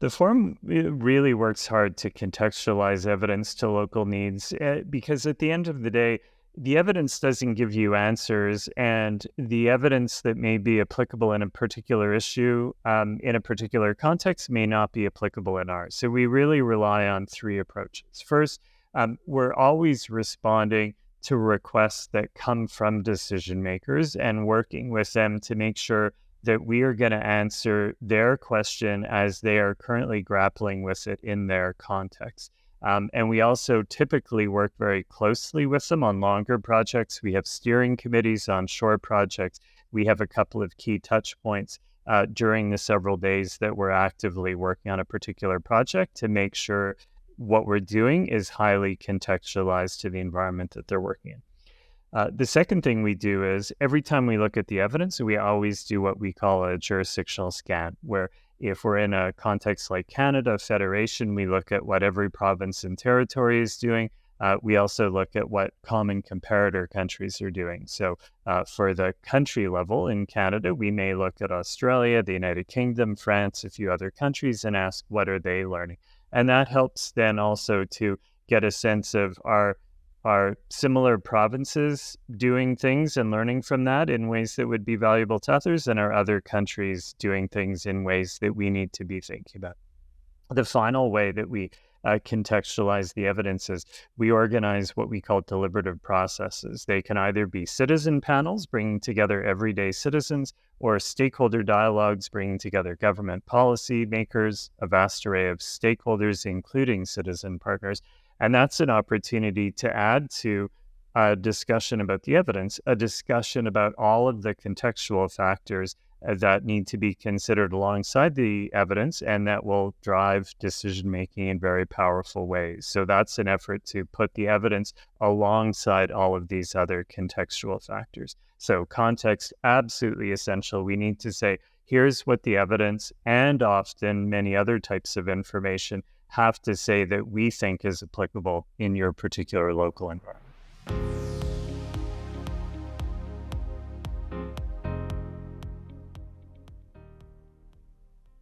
The forum really works hard to contextualize evidence to local needs because at the end of the day, the evidence doesn't give you answers, and the evidence that may be applicable in a particular issue, in a particular context, may not be applicable in ours. So we really rely on three approaches. First, we're always responding to requests that come from decision makers and working with them to make sure that we are going to answer their question as they are currently grappling with it in their context. And we also typically work very closely with them on longer projects. We have steering committees on short projects. We have a couple of key touch points during the several days that we're actively working on a particular project to make sure what we're doing is highly contextualized to the environment that they're working in. The second thing we do is every time we look at the evidence, we always do what we call a jurisdictional scan, where if we're in a context like Canada, Federation, we look at what every province and territory is doing. We also look at what common comparator countries are doing. So for the country level in Canada, we may look at Australia, the United Kingdom, France, a few other countries, and ask what are they learning. And that helps then also to get a sense of are similar provinces doing things and learning from that in ways that would be valuable to others, and are other countries doing things in ways that we need to be thinking about. The final way that we contextualize the evidence is we organize what we call deliberative processes. They can either be citizen panels bringing together everyday citizens, or stakeholder dialogues bringing together government policy makers, a vast array of stakeholders, including citizen partners. And that's an opportunity to add to a discussion about the evidence, a discussion about all of the contextual factors that need to be considered alongside the evidence and that will drive decision-making in very powerful ways. So that's an effort to put the evidence alongside all of these other contextual factors. So context, absolutely essential. We need to say, here's what the evidence and often many other types of information have to say that we think is applicable in your particular local environment.